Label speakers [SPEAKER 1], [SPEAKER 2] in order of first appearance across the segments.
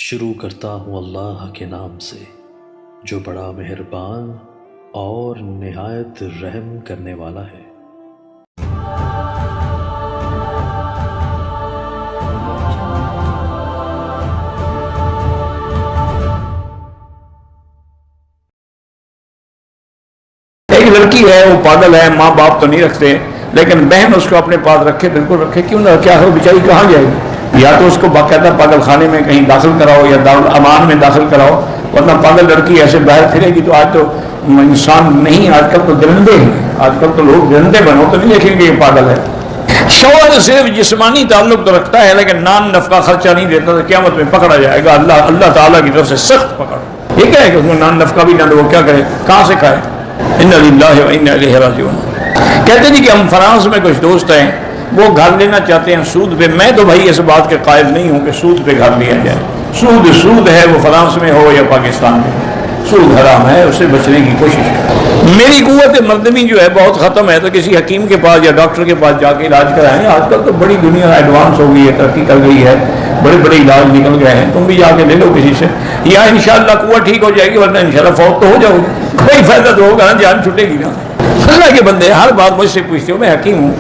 [SPEAKER 1] شروع کرتا ہوں اللہ کے نام سے جو بڑا مہربان اور نہایت رحم کرنے والا ہے۔
[SPEAKER 2] ایک لڑکی ہے، وہ پاگل ہے، ماں باپ تو نہیں رکھتے، لیکن بہن اس کو اپنے پاس رکھے، بالکل رکھے، کیوں نہ؟ کیا ہو بیچاری کہاں جائے گی؟ یا تو اس کو باقاعدہ پاگل خانے میں کہیں داخل کراؤ یا دارالامان میں داخل کراؤ، ورنہ پاگل لڑکی ایسے باہر پھرے گی تو آج تو انسان نہیں، آج کل تو درندے ہیں، آج کل تو لوگ درندے بنو تو نہیں دیکھیں گے یہ پاگل ہے۔ شوہر صرف جسمانی تعلق تو رکھتا ہے لیکن نان نفقہ خرچہ نہیں دیتا تو قیامت میں پکڑا جائے گا، اللہ تعالیٰ کی طرف سے سخت پکڑ۔ یہ کیا ہے کہ اس میں نان نفقہ بھی نہ دو، کیا کرے، کہاں سے کھائے؟ انا للہ و انا الیہ راجعون۔ کہتے ہیں کہ ہم فرانس میں کچھ دوست ہیں، وہ گھر لینا چاہتے ہیں سود پہ۔ میں تو بھائی اس بات کے قائل نہیں ہوں کہ سود پہ گھر لیا جائے۔ سود ہے، وہ فرانس میں ہو یا پاکستان میں، سود حرام ہے، اس سے بچنے کی کوشش ہے۔ میری قوت مردمی جو ہے بہت ختم ہے، تو کسی حکیم کے پاس یا ڈاکٹر کے پاس جا کے علاج کرائیں۔ آج کل تو بڑی دنیا ایڈوانس ہو گئی ہے، ترقی کر گئی ہے، بڑے بڑے علاج نکل گئے ہیں، تم بھی جا کے لے لو کسی سے، یا انشاءاللہ قوت ٹھیک ہو جائے گی، ورنہ انشاءاللہ فوت تو ہو جاؤ گے، کوئی فائدہ تو ہوگا نا، جان چھٹے گی نا۔ اللہ کے بندے ہر بات مجھ سے پوچھتے ہو، میں حکیم ہوں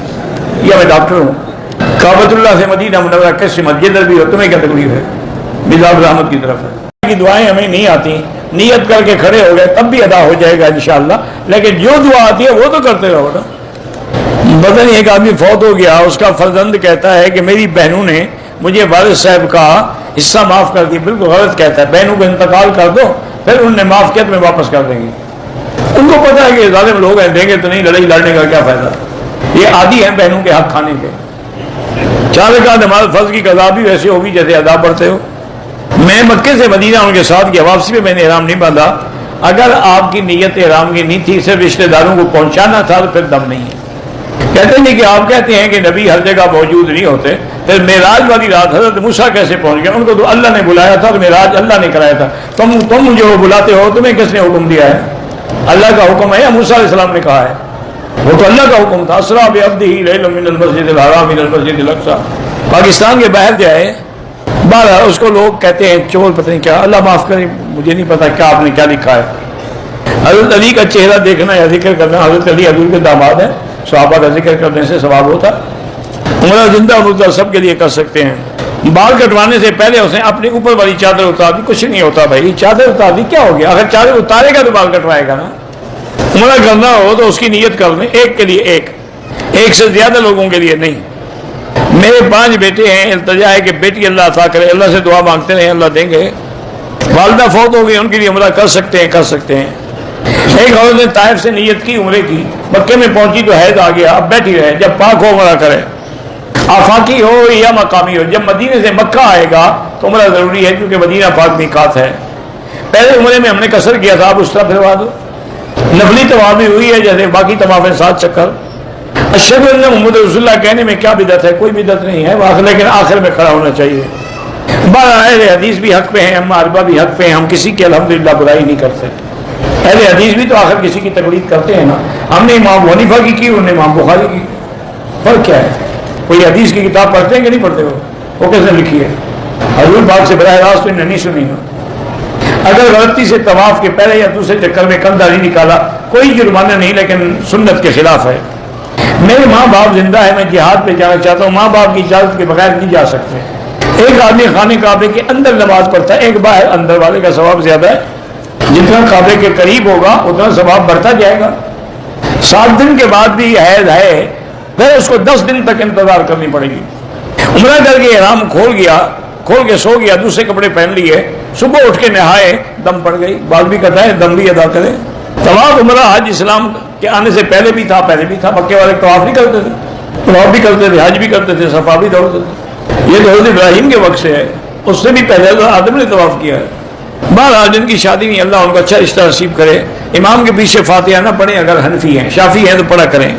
[SPEAKER 2] یا میں ڈاکٹر ہوں، کعبۃ اللہ سے مدینہ منورہ کیسے مسجد بھی ہو، تمہیں کیا تکلیف ہے؟ مزاج رحمت کی طرف ہے کی دعائیں ہمیں نہیں آتی، نیت کر کے کھڑے ہو گئے تب بھی ادا ہو جائے گا انشاءاللہ، لیکن جو دعا آتی ہے وہ تو کرتے رہو نا۔ بدن ایک آدمی فوت ہو گیا، اس کا فرزند کہتا ہے کہ میری بہنوں نے مجھے والد صاحب کا حصہ معاف کر دیا۔ بالکل غلط کہتا ہے، بہنوں کو انتقال کر دو، پھر انہوں نے معاف کیا تو میں واپس کر دیں گے۔ ان کو پتا ہے کہ ظالم لوگ ہیں، دیں گے تو نہیں، لڑائی لڑنے کا کیا فائدہ، یہ عادی ہیں بہنوں کے حق کھانے کے۔ 4 رکعت نماز فرض کی قضا بھی ویسے ہوگی جیسے ادا پڑھتے ہو۔ میں مکے سے مدینہ ان کے ساتھ گیا، واپسی میں نے احرام نہیں باندھا۔ اگر آپ کی نیت احرام کی نہیں تھی، صرف رشتہ داروں کو پہنچانا تھا، تو پھر دم نہیں ہے۔ کہتے ہیں کہ آپ کہتے ہیں کہ نبی ہر جگہ موجود نہیں ہوتے، پھر معراج والی رات حضرت موسیٰ کیسے پہنچ گئے؟ ان کو تو اللہ نے بلایا تھا، معراج اللہ نے کرایا تھا۔ تم جو بلاتے ہو، تمہیں کس نے حکم دیا ہے؟ اللہ کا حکم ہے یا موسیٰ علیہ السلام نے کہا ہے؟ وہ تو اللہ کا حکم تھا، اسریٰ بعبدہ لیلا من المسجد الحرام الى المسجد الاقصی۔ پاکستان کے باہر جائے، بہرحال اس کو لوگ کہتے ہیں چور، پتہ نہیں کیا، اللہ معاف کرے، مجھے نہیں پتا کیا آپ نے کیا لکھا ہے۔ حضرت علی کا چہرہ دیکھنا یا ذکر کرنا، حضرت علی حضور کے داماد ہیں، صحابہ کا ذکر کرنے سے ثواب ہوتا۔ عمرہ زندہ مردہ سب کے لیے کر سکتے ہیں۔ بال کٹوانے سے پہلے اس نے اپنے اوپر والی چادر اتار دی، کچھ نہیں ہوتا بھائی، چادر اتار دی کیا ہو گیا؟ اگر چادر اتارے گا تو بال کٹوائے گا نا۔ عمرہ کرنا ہو تو اس کی نیت کر لیں، ایک کے لیے ایک سے زیادہ لوگوں کے لیے نہیں۔ میرے 5 بیٹے ہیں، التجا ہے کہ بیٹی اللہ عطا کرے، اللہ سے دعا مانگتے رہے، اللہ دیں گے۔ والدہ فوت ہو گئی، ان کے لیے عمرہ کر سکتے ہیں۔ ایک عورت نے طائف سے نیت کی عمرے کی، مکے میں پہنچی تو حیض آ گیا، اب بیٹھی رہے، جب پاک ہو عمرہ کرے، آفاقی ہو یا مقامی ہو۔ جب مدینے سے مکہ آئے گا تو عمرہ ضروری ہے، کیونکہ مدینہ پاک میقات ہے۔ پہلے عمرے میں ہم نے قصر کیا تھا، اب اس طرح پھروا دو۔ نفلی طواف بھی ہوئی ہے جیسے باقی طواف ہیں، 7 چکر۔ اشہد ان محمد رسول اللہ کہنے میں کیا بدعت ہے؟ کوئی بدعت نہیں ہے، لیکن آخر میں کھڑا ہونا چاہیے۔ اہل حدیث بھی حق پہ ہیں، ہم عربہ بھی حق پہ ہیں، ہم کسی کی الحمدللہ برائی نہیں کرتے۔ اہل حدیث بھی تو آخر کسی کی تقلید کرتے ہیں نا۔ ہم نے امام ابو حنیفہ کی، انہوں نے امام بخاری کی، فرق کیا ہے؟ کوئی حدیث کی کتاب پڑھتے ہیں کہ نہیں پڑھتے؟ وہ کس نے لکھی ہے؟ حضور پاک سے براہ راست انہوں نے نہیں سنی نا۔ اگر غلطی سے طواف کے پہلے یا دوسرے چکر میں کندھا نہیں نکالا، کوئی جرمانہ نہیں، لیکن سنت کے خلاف ہے۔ میرے ماں باپ زندہ ہے، میں جہاد پہ جانا چاہتا ہوں، ماں باپ کی اجازت کے بغیر نہیں جا سکتے۔ ایک آدمی خانے کعبے کے اندر نماز پڑھتا ہے، ایک باہر، اندر والے کا ثواب زیادہ ہے، جتنا کعبے کے قریب ہوگا اتنا ثواب بڑھتا جائے گا۔ 7 دن کے بعد بھی حیض ہے، پھر اس کو 10 دن تک انتظار کرنی پڑے گی۔ عمرہ کر کے احرام کھول کے سو گیا، دوسرے کپڑے پہن لیے، صبح اٹھ کے نہائے، دم پڑ گئی، بعد بھی کرتا ہے، دم بھی ادا کرے۔ طواف عمرہ حج اسلام کے آنے سے پہلے بھی تھا، مکے والے طواف نہیں کرتے تھے، طواف بھی کرتے تھے، حج بھی کرتے تھے، صفا بھی دوڑتے تھے۔ یہ تو حضرت ابراہیم کے وقت سے ہے، اس سے بھی پہلے تو آدم نے طواف کیا ہے۔ بہرحال جن کی شادی نہیں، اللہ ان کو اچھا رشتہ نصیب کرے۔ امام کے پیچھے فاتحہ نہ پڑھیں، اگر حنفی ہیں، شافعی ہیں تو پڑھا کریں۔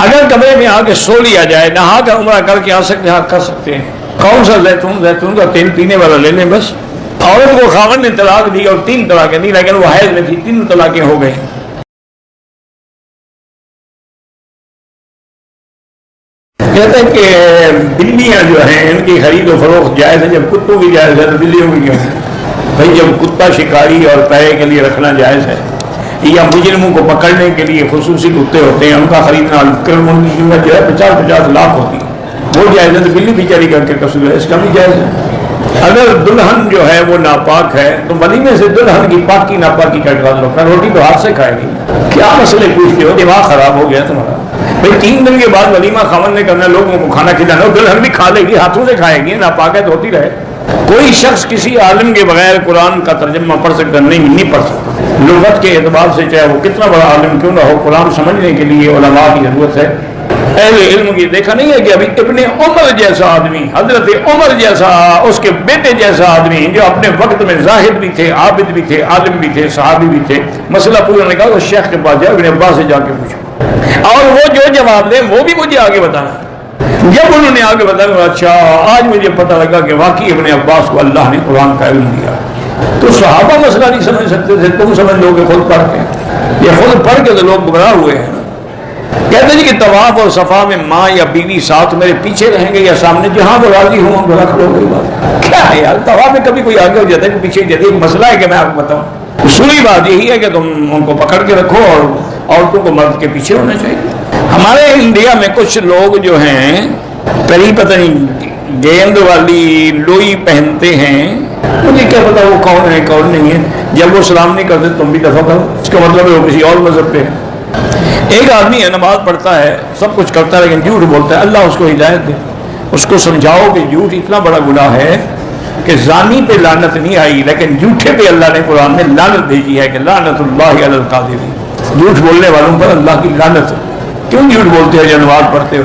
[SPEAKER 2] اگر کمرے میں آ کے سو لیا جائے، نہا کر عمرہ کر کے آ سکتے ہیں، کر سکتے ہیں۔ کون سا زیتون کا تیل پینے والا لے لیں بس۔ عورت کو خاوند نے طلاق دی اور 3 طلاقیں دی، لیکن وہ حیض میں تھی، 3 طلاقیں ہو گئی۔ کہتے ہیں کہ بلیاں جو ہیں ان کی خرید و فروخت جائز ہے، جب کتوں کی جائز ہے تو بلیوں کی کیوں؟ بھائی جب کتا شکاری اور پے کے لیے رکھنا جائز ہے، یا مجرموں کو پکڑنے کے لیے خصوصی کتے ہوتے ہیں ان کا خریدنا ان کی قیمت جو ہے 50-50 لاکھ ہوتی ہے، وہ جائز ہے، تو بلی بیچاری کر کے قصور ہے، اس کا بھی جائز ہے۔ اگر دلہن جو ہے وہ ناپاک ہے تو ولیمے سے دلہن کی پاکی ناپاکی کا اعتراض لو، روٹی تو ہاتھ سے کھائے گی، کیا مسئلے پوچھتے ہو؟ دماغ خراب ہو گیا تمہارا۔ بھائی 3 دن کے بعد ولیمہ خاوند نے کرنا، لوگوں کو کھانا کھلانا، دلہن بھی کھا لے گی، ہاتھوں سے کھائے گی، ناپاک ہے تو ہوتی رہے۔ کوئی شخص کسی عالم کے بغیر قرآن کا ترجمہ پڑھ سکتا نہیں پڑھ سکتا، لغت کے اعتبار سے چاہے وہ کتنا بڑا عالم کیوں نہ ہو، قرآن سمجھنے کے لیے علماء کی ضرورت ہے، اہل علم کی۔ دیکھا نہیں ہے کہ ابھی ابن عمر جیسا آدمی، حضرت عمر جیسا، اس کے بیٹے جیسا آدمی جو اپنے وقت میں زاہد بھی تھے، عابد بھی تھے، عالم بھی تھے، صحابی بھی تھے، مسئلہ پورا نے کہا اس شیخ کے پاس جاؤ، ابن عباس سے جا کے پوچھو، اور وہ جو جواب دیں وہ بھی مجھے آگے بتانا۔ جب انہوں نے آگے بتایا، اچھا آج مجھے پتہ لگا کہ واقعی ابن عباس کو اللہ نے قرآن کا علم دیا۔ تو صحابہ مسئلہ نہیں سمجھ سکتے تھے، تم سمجھ لو گے خود پڑھ کے، یہ خود پڑھ کے تو لوگ گمراہ ہوئے ہیں۔ کہتے ہیں کہ طواف اور صفا میں ماں یا بیوی ساتھ میرے پیچھے رہیں گے یا سامنے، جہاں وہ راضی ہوں ہم رکھ لو گے۔ کیا ہے یار، طواف میں کبھی کوئی آگے ہو جاتا ہے کہ پیچھے جاتے، ایک مسئلہ ہے کہ میں آپ کو بتاؤں، اصولی بات یہی ہے کہ تم ان کو پکڑ کے رکھو اور عورتوں کو مرد کے پیچھے ہونا چاہیے۔ ہمارے انڈیا میں کچھ لوگ جو ہیں قریب پتہ نہیں گیند والی لوئی پہنتے ہیں، مجھے کیا پتا وہ کون ہے کون نہیں ہے، جب وہ سلام نہیں کرتے تم بھی دفعہ کرو، اس کا مطلب ہے وہ کسی اور مذہب پہ ہے۔ ایک آدمی ہے نماز پڑھتا ہے سب کچھ کرتا ہے لیکن جھوٹ بولتا ہے، اللہ اس کو ہدایت دے، اس کو سمجھاؤ کہ جھوٹ اتنا بڑا گناہ ہے کہ زانی پہ لعنت نہیں آئی لیکن جھوٹے پہ اللہ نے قرآن میں لعنت بھیجی ہے کہ لعنت اللہ علی الکاذبین، جھوٹ بولنے والوں پر اللہ کی لعنت۔ کیوں جھوٹ بولتے ہو جو نماز پڑھتے ہو؟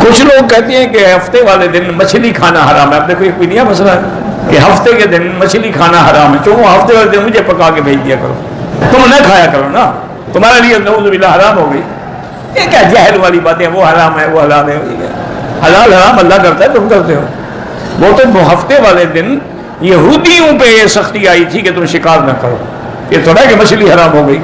[SPEAKER 2] کچھ لوگ کہتے ہیں کہ ہفتے والے دن مچھلی کھانا حرام ہے۔ آپ دیکھو یہ کوئی نیا مسئلہ ہے کہ ہفتے کے دن مچھلی کھانا حرام ہے، کیوں؟ ہفتے والے دن مجھے پکا کے بھیج دیا کرو، تم نہ کھایا کرو نا، تمہارے لیے نعوذ باللہ حرام ہو گئی۔ یہ کیا جہل والی باتیں، وہ حرام ہے وہ حلال ہے، حلال حرام اللہ کرتا ہے تم کرتے ہو۔ وہ تو ہفتے والے دن یہودیوں پہ یہ سختی آئی تھی کہ تم شکار نہ کرو، یہ تھوڑا کہ مچھلی حرام ہو گئی۔